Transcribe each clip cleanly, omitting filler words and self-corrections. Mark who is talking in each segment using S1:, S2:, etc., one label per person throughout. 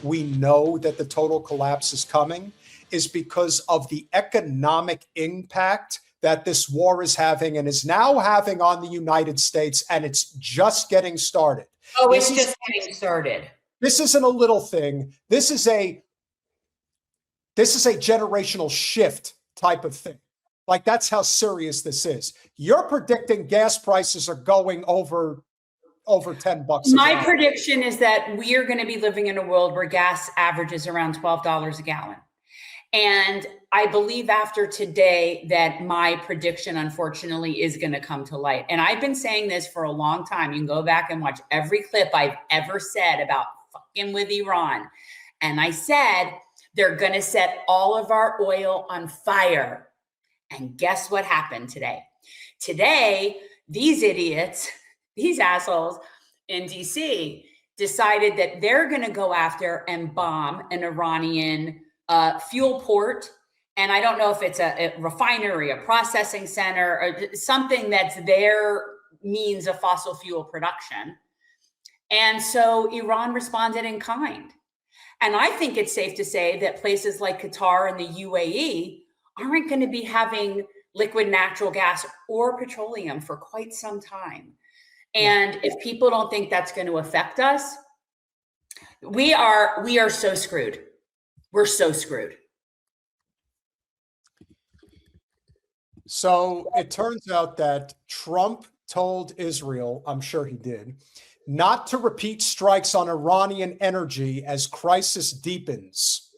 S1: we know that the total collapse is coming is because of the economic impact that this war is having and is now having on the United States, and it's just getting started.
S2: Oh, it's just getting started.
S1: This isn't a little thing. This is a generational shift type of thing. Like, that's how serious this is. You're predicting gas prices are going over $10.
S2: My prediction is that we are going to be living in a world where gas averages around $12 a gallon. And I believe after today that my prediction, unfortunately, is going to come to light. And I've been saying this for a long time. You can go back and watch every clip I've ever said about fucking with Iran. And I said, they're going to set all of our oil on fire. And guess what happened today? Today, these idiots, these assholes in DC decided that they're going to go after and bomb an Iranian fuel port. And I don't know if it's a refinery, a processing center, or something that's their means of fossil fuel production. And so Iran responded in kind. And I think it's safe to say that places like Qatar and the UAE aren't going to be having liquid natural gas or petroleum for quite some time. And if people don't think that's going to affect us, we are so screwed. We're so screwed.
S1: So it turns out that Trump told Israel, I'm sure he did, not to repeat strikes on Iranian energy as crisis deepens.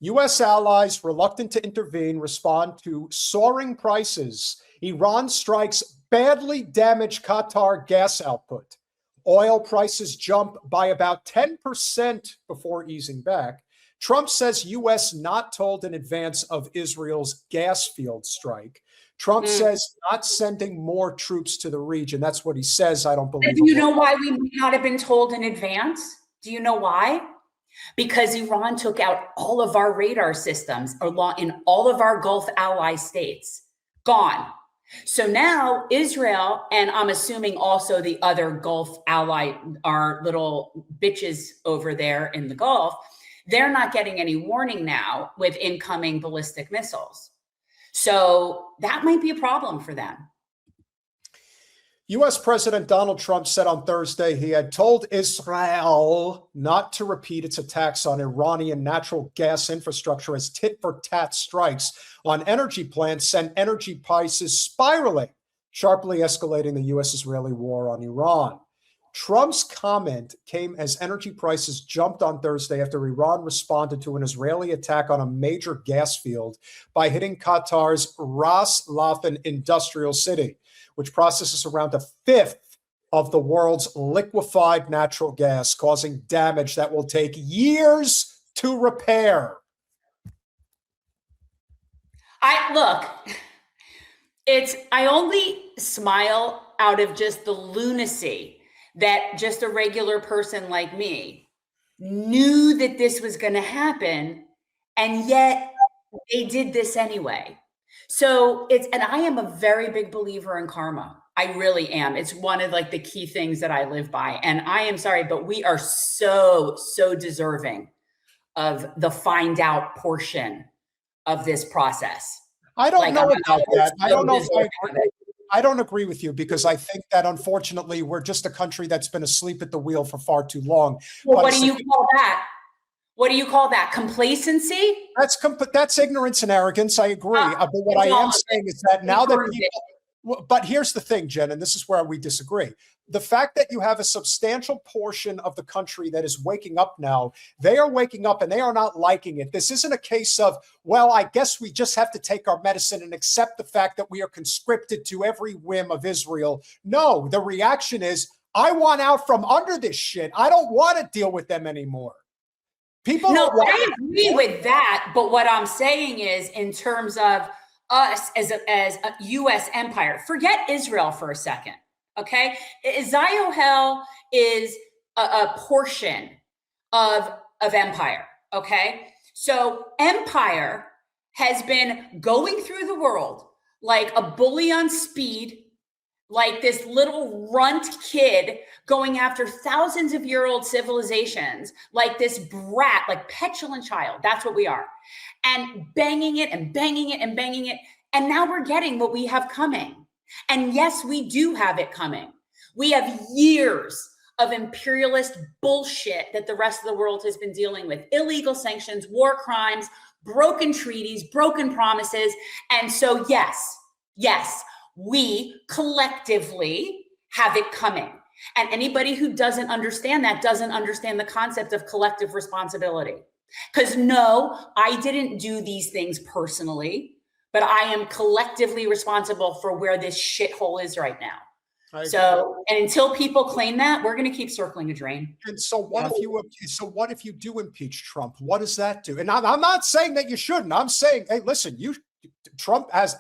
S1: U.S. allies reluctant to intervene respond to soaring prices. Iran strikes badly damage Qatar gas output. Oil prices jump by about 10% before easing back. Trump says U.S. not told in advance of Israel's gas field strike. Trump says not sending more troops to the region. That's what he says. I don't believe it.
S2: Do you know why we may not have been told in advance? Do you know why? Because Iran took out all of our radar systems in all of our Gulf ally states. Gone. So now Israel, and I'm assuming also the other Gulf ally, our little bitches over there in the Gulf, they're not getting any warning now with incoming ballistic missiles. So that might be a problem for them.
S1: U.S. President Donald Trump said on Thursday he had told Israel not to repeat its attacks on Iranian natural gas infrastructure as tit-for-tat strikes on energy plants sent energy prices spiraling, sharply escalating the U.S.-Israeli war on Iran. Trump's comment came as energy prices jumped on Thursday after Iran responded to an Israeli attack on a major gas field by hitting Qatar's Ras Laffan industrial city, which processes around a fifth of the world's liquefied natural gas, causing damage that will take years to repair.
S2: I only smile out of just the lunacy that just a regular person like me knew that this was going to happen, and yet they did this anyway. So and I am a very big believer in karma. I really am. It's one of the key things that I live by. And I am sorry, but we are so deserving of the find out portion of this process.
S1: I don't know about that. I don't know if I don't agree with you, because I think that unfortunately we're just a country that's been asleep at the wheel for far too long.
S2: Well, what do you call that? What do you call that? Complacency?
S1: That's ignorance and arrogance. I agree. But what I am saying is that now that people, but here's the thing, Jen, and this is where we disagree. The fact that you have a substantial portion of the country that is waking up now, they are waking up and they are not liking it. This isn't a case of, well, I guess we just have to take our medicine and accept the fact that we are conscripted to every whim of Israel. No, the reaction is, I want out from under this shit. I don't want to deal with them anymore. People
S2: I agree with that. But what I'm saying is, in terms of us as a U.S. empire, forget Israel for a second. Okay, Israel is a portion of empire. Okay, so empire has been going through the world like a bully on speed, like this little runt kid going after thousands of year old civilizations, like this brat, like petulant child. That's what we are. And banging it and banging it and banging it. And now we're getting what we have coming. And yes, we do have it coming. We have years of imperialist bullshit that the rest of the world has been dealing with. Illegal sanctions, war crimes, broken treaties, broken promises. And so, yes, we collectively have it coming. And anybody who doesn't understand that doesn't understand the concept of collective responsibility. Because no, I didn't do these things personally, but I am collectively responsible for where this shithole is right now. So, and until people claim that, we're going to keep circling a drain.
S1: And so what if you do impeach Trump? What does that do? And I'm not saying that you shouldn't. I'm saying, hey, listen, Trump has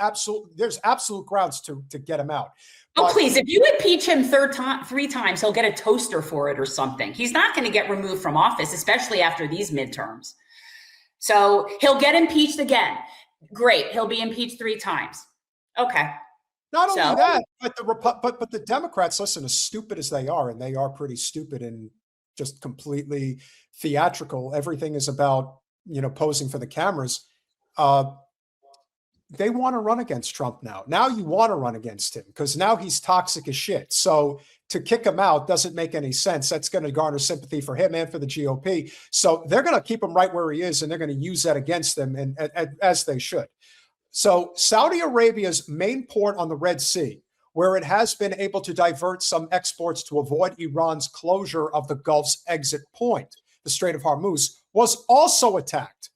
S1: there's absolute grounds to get him out.
S2: But, please, if you impeach him 3 times, he'll get a toaster for it or something. He's not going to get removed from office, especially after these midterms. So he'll get impeached again. Great. He'll be impeached 3 times. Okay.
S1: Not only that, but the Democrats, listen, as stupid as they are, and they are pretty stupid and just completely theatrical. Everything is about, posing for the cameras. They want to run against Trump now. Now you want to run against him because now he's toxic as shit. So to kick him out doesn't make any sense. That's going to garner sympathy for him and for the GOP. So they're going to keep him right where he is, and they're going to use that against them, and as they should. So Saudi Arabia's main port on the Red Sea, where it has been able to divert some exports to avoid Iran's closure of the Gulf's exit point, the Strait of Hormuz, was also attacked.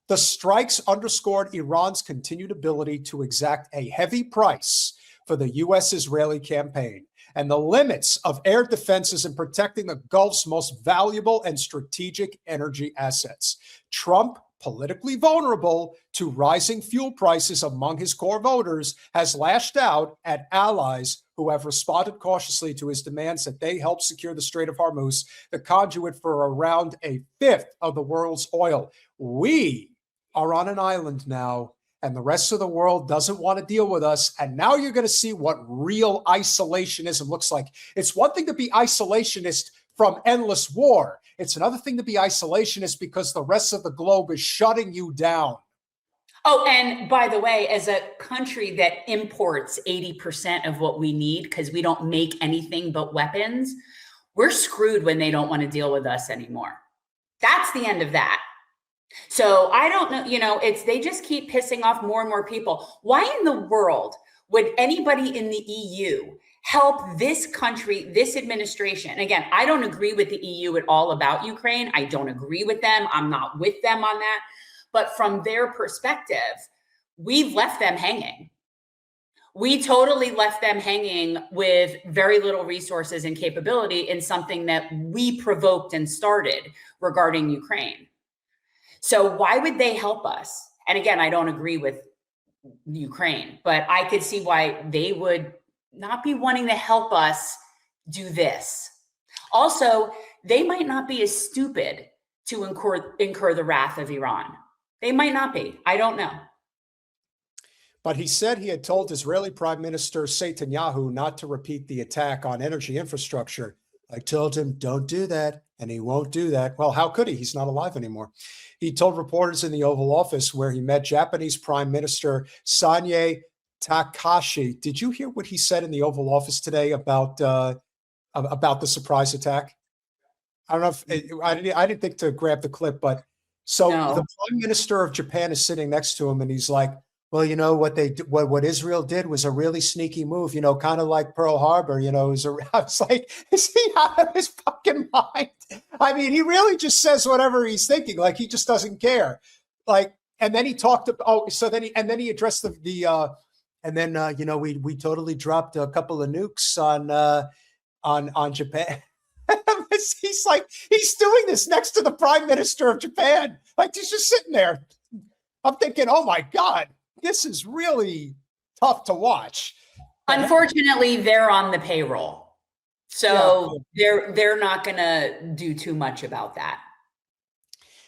S1: The strikes underscored Iran's continued ability to exact a heavy price for the U.S.-Israeli campaign and the limits of air defenses in protecting the Gulf's most valuable and strategic energy assets. Trump, politically vulnerable to rising fuel prices among his core voters, has lashed out at allies who have responded cautiously to his demands that they help secure the Strait of Hormuz, the conduit for around 1/5 of the world's oil. We are on an island now, and the rest of the world doesn't want to deal with us. And now you're going to see what real isolationism looks like. It's one thing to be isolationist from endless war. It's another thing to be isolationist because the rest of the globe is shutting you down.
S2: Oh, and by the way, as a country that imports 80% of what we need because we don't make anything but weapons, we're screwed when they don't want to deal with us anymore. That's the end of that. So I don't know, they just keep pissing off more and more people. Why in the world would anybody in the EU help this country, this administration? Again, I don't agree with the EU at all about Ukraine. I don't agree with them. I'm not with them on that. But from their perspective, we've left them hanging. We totally left them hanging with very little resources and capability in something that we provoked and started regarding Ukraine. So why would they help us? And again, I don't agree with Ukraine, but I could see why they would not be wanting to help us do this. Also, they might not be as stupid to incur the wrath of Iran. They might not be. I don't know.
S1: But he said he had told Israeli Prime Minister Netanyahu not to repeat the attack on energy infrastructure. I told him, don't do that, and he won't do that. Well, how could he? He's not alive anymore. He told reporters in the Oval Office where he met Japanese Prime Minister Sanae Takahashi. Did you hear what he said in the Oval Office today about the surprise attack? I don't know if I didn't think to grab the clip, but so no. The Prime Minister of Japan is sitting next to him, and he's like, well, what Israel did was a really sneaky move, kind of like Pearl Harbor, I was like, is he out of his fucking mind? I mean, he really just says whatever he's thinking, like he just doesn't care. Like, and then he talked then he addressed we totally dropped a couple of nukes on Japan. He's like, he's doing this next to the Prime Minister of Japan. Like, he's just sitting there. I'm thinking, oh my God. This is really tough to watch.
S2: Unfortunately, they're on the payroll. So they're not going to do too much about that.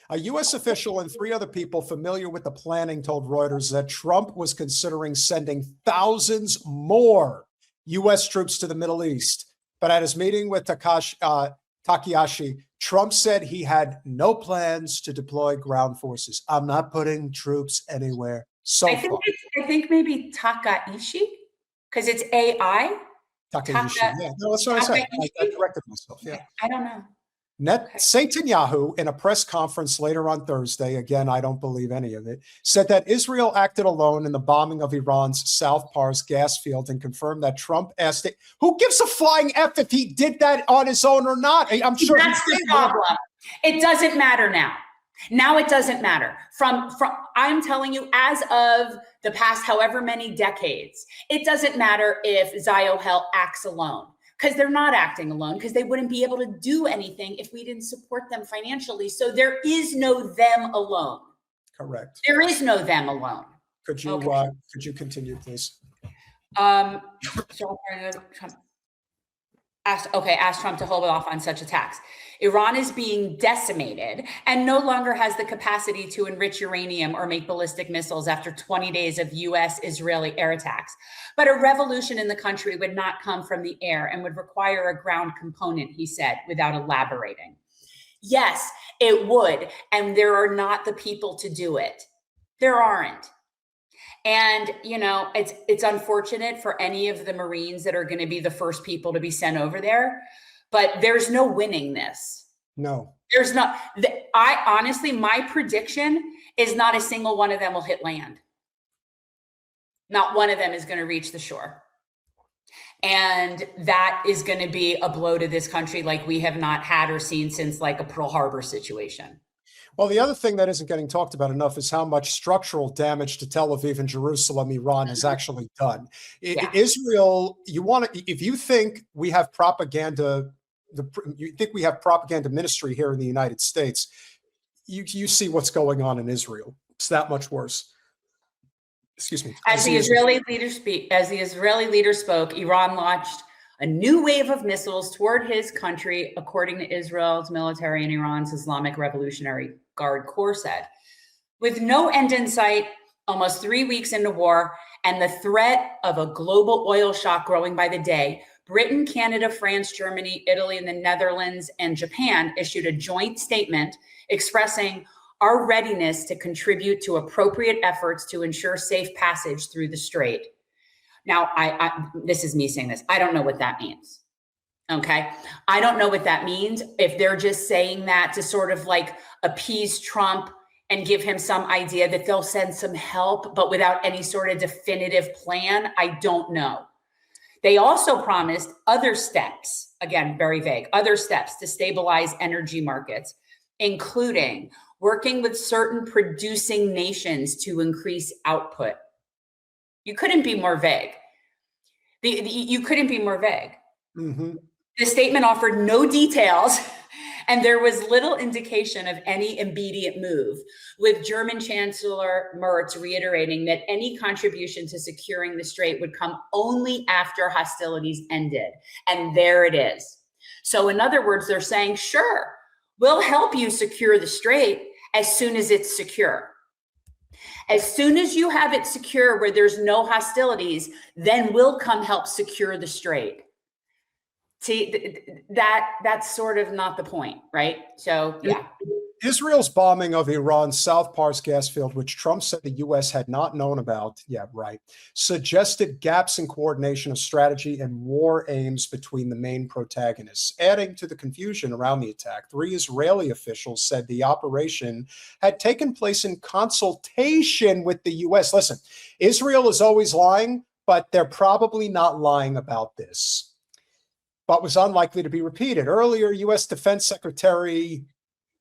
S1: A U.S. official and 3 other people familiar with the planning told Reuters that Trump was considering sending thousands more U.S. troops to the Middle East. But at his meeting with Takahashi, Trump said he had no plans to deploy ground forces. I'm not putting troops anywhere so far.
S2: I think maybe Takaishi, because it's AI.
S1: Takahashi. Yeah, no, that's what I said. I corrected myself. Yeah.
S2: I don't know.
S1: Netanyahu, in a press conference later on Thursday, again, I don't believe any of it, said that Israel acted alone in the bombing of Iran's South Pars gas field and confirmed that Trump asked it. Who gives a flying F if he did that on his own or not? I'm sure
S2: that's the problem. It doesn't matter now. Now it doesn't matter. From I'm telling you, as of the past however many decades, it doesn't matter if Ziohel acts alone. Because they're not acting alone, because they wouldn't be able to do anything if we didn't support them financially. So there is no them alone.
S1: Correct.
S2: There is no them alone.
S1: Could you continue, please?
S2: Asked Trump to hold off on such attacks. Iran is being decimated and no longer has the capacity to enrich uranium or make ballistic missiles after 20 days of U.S.-Israeli air attacks. But a revolution in the country would not come from the air and would require a ground component, he said, without elaborating. Yes, it would, and there are not the people to do it. There aren't. And, you know, it's unfortunate for any of the Marines that are going to be the first people to be sent over there, but there's no winning this.
S1: No.
S2: There's not. I honestly, my prediction is not a single one of them will hit land. Not one of them is going to reach the shore. And that is going to be a blow to this country like we have not had or seen since like a Pearl Harbor situation.
S1: Well, the other thing that isn't getting talked about enough is how much structural damage to Tel Aviv and Jerusalem Iran has actually done. Yeah. Israel, if you think we have propaganda, you think we have propaganda ministry here in the United States, you see what's going on in Israel. It's that much worse. Excuse me.
S2: As the Israeli leader spoke, Iran launched a new wave of missiles toward his country, according to Israel's military and Iran's Islamic Revolutionary Guard Corps said. With no end in sight, almost 3 weeks into war, and the threat of a global oil shock growing by the day, Britain, Canada, France, Germany, Italy, and the Netherlands and Japan issued a joint statement expressing our readiness to contribute to appropriate efforts to ensure safe passage through the strait. Now, this is me saying this. I don't know what that means. Okay. I don't know what that means. If they're just saying that to sort of like appease Trump and give him some idea that they'll send some help, but without any sort of definitive plan, I don't know. They also promised other steps, again, very vague, other steps to stabilize energy markets, including working with certain producing nations to increase output. You couldn't be more vague. You couldn't be more vague. Mm-hmm. The statement offered no details, and there was little indication of any immediate move, with German Chancellor Merz reiterating that any contribution to securing the strait would come only after hostilities ended. And there it is. So in other words, they're saying, sure, we'll help you secure the strait as soon as it's secure. As soon as you have it secure where there's no hostilities, then we'll come help secure the strait. See, that's sort of not the point, right? So, yeah.
S1: Israel's bombing of Iran's South Pars gas field, which Trump said the U.S. had not known about, suggested gaps in coordination of strategy and war aims between the main protagonists. Adding to the confusion around the attack, 3 Israeli officials said the operation had taken place in consultation with the U.S. Listen, Israel is always lying, but they're probably not lying about this, but was unlikely to be repeated. Earlier, U.S. Defense Secretary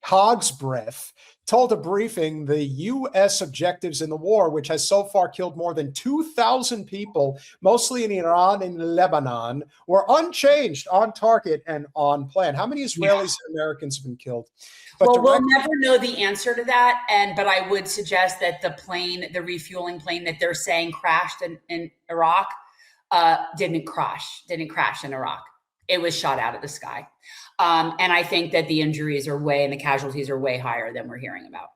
S1: Hogsbreath told a briefing the U.S. objectives in the war, which has so far killed more than 2,000 people, mostly in Iran and Lebanon, were unchanged, on target, and on plan. How many Israelis and Americans have been killed? But
S2: we'll never know the answer to that. But I would suggest that the refueling plane that they're saying crashed in Iraq, didn't crash in Iraq. It was shot out of the sky. And I think that the injuries and the casualties are way higher than we're hearing about.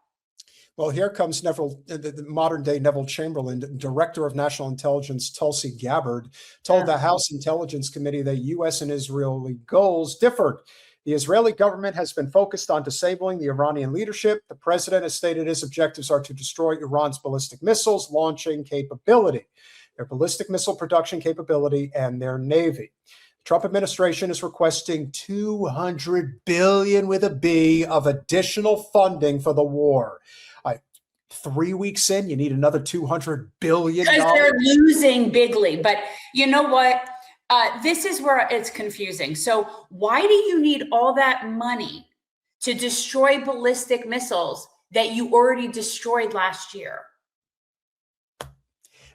S1: Well, here comes Neville, the modern day Neville Chamberlain, director of national intelligence, Tulsi Gabbard, told the House Intelligence Committee that U.S. and Israeli goals differed. The Israeli government has been focused on disabling the Iranian leadership. The president has stated his objectives are to destroy Iran's ballistic missiles launching capability, their ballistic missile production capability, and their navy. The Trump administration is requesting $200 billion with a B of additional funding for the war. 3 weeks in, you need another $200 billion.
S2: Because they're losing bigly. But you know what? This is where it's confusing. So why do you need all that money to destroy ballistic missiles that you already destroyed last year?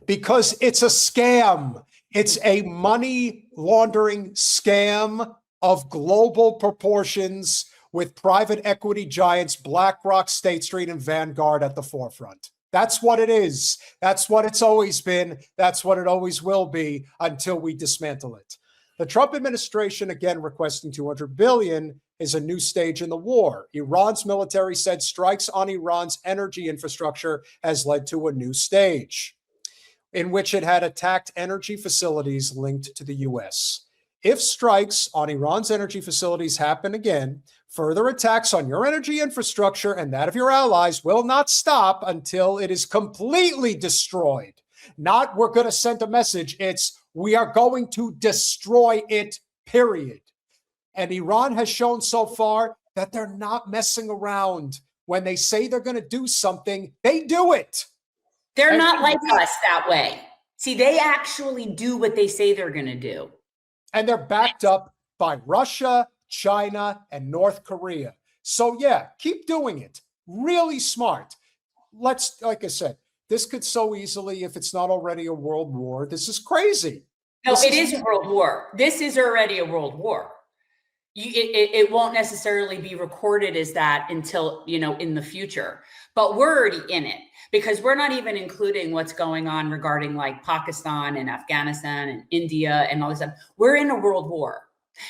S1: Because it's a scam. It's a money laundering scam of global proportions, with private equity giants BlackRock, State Street, and Vanguard at the forefront. That's what it is. That's what it's always been. That's what it always will be until we dismantle it. The Trump administration, again requesting $200 billion, is a new stage in the war. Iran's military said strikes on Iran's energy infrastructure has led to a new stage in which it had attacked energy facilities linked to the U.S. If strikes on Iran's energy facilities happen again, further attacks on your energy infrastructure and that of your allies will not stop until it is completely destroyed. Not we're going to send a message. It's we are going to destroy it, period. And Iran has shown so far that they're not messing around. When they say they're going to do something, they do it.
S2: They're not like us that way. See, they actually do what they say they're going to do.
S1: And they're backed up by Russia, China, and North Korea. So yeah, keep doing it. Really smart. Let's, like I said, this could so easily, if it's not already a world war, this is crazy.
S2: No, it is a world war. This is already a world war. It won't necessarily be recorded as that until, in the future. But we're already in it, because we're not even including what's going on regarding like Pakistan and Afghanistan and India and all this stuff. We're in a world war,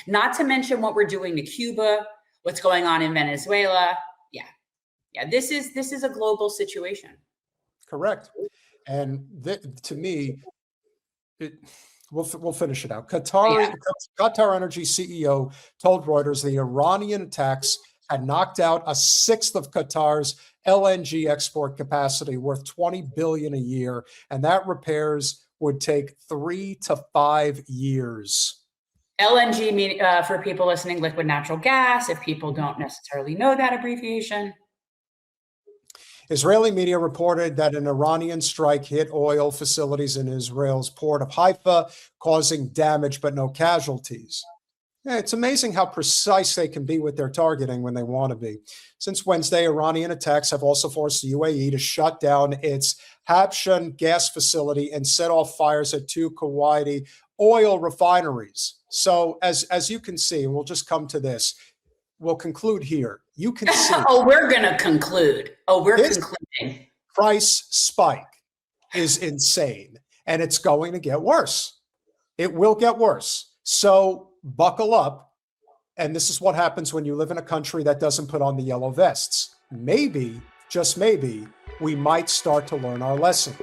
S2: not to mention what we're doing to Cuba, what's going on in Venezuela. Yeah. This is a global situation.
S1: Correct. And to me, we'll finish it out. Qatar Energy CEO told Reuters the Iranian attacks had knocked out a sixth of Qatar's LNG export capacity, worth $20 billion a year, and that repairs would take 3 to 5 years.
S2: LNG, for people listening, liquid natural gas, if people don't necessarily know that abbreviation.
S1: Israeli media reported that an Iranian strike hit oil facilities in Israel's port of Haifa, causing damage but no casualties. Yeah, it's amazing how precise they can be with their targeting when they want to be. Since Wednesday, Iranian attacks have also forced the UAE to shut down its Habshan gas facility and set off fires at 2 Kuwaiti oil refineries. So as you can see, and we'll just come to this, we'll conclude here. You can see.
S2: We're going to conclude. We're concluding.
S1: Price spike is insane, and it's going to get worse. It will get worse. So buckle up. And this is what happens when you live in a country that doesn't put on the yellow vests. Maybe, just maybe, we might start to learn our lesson.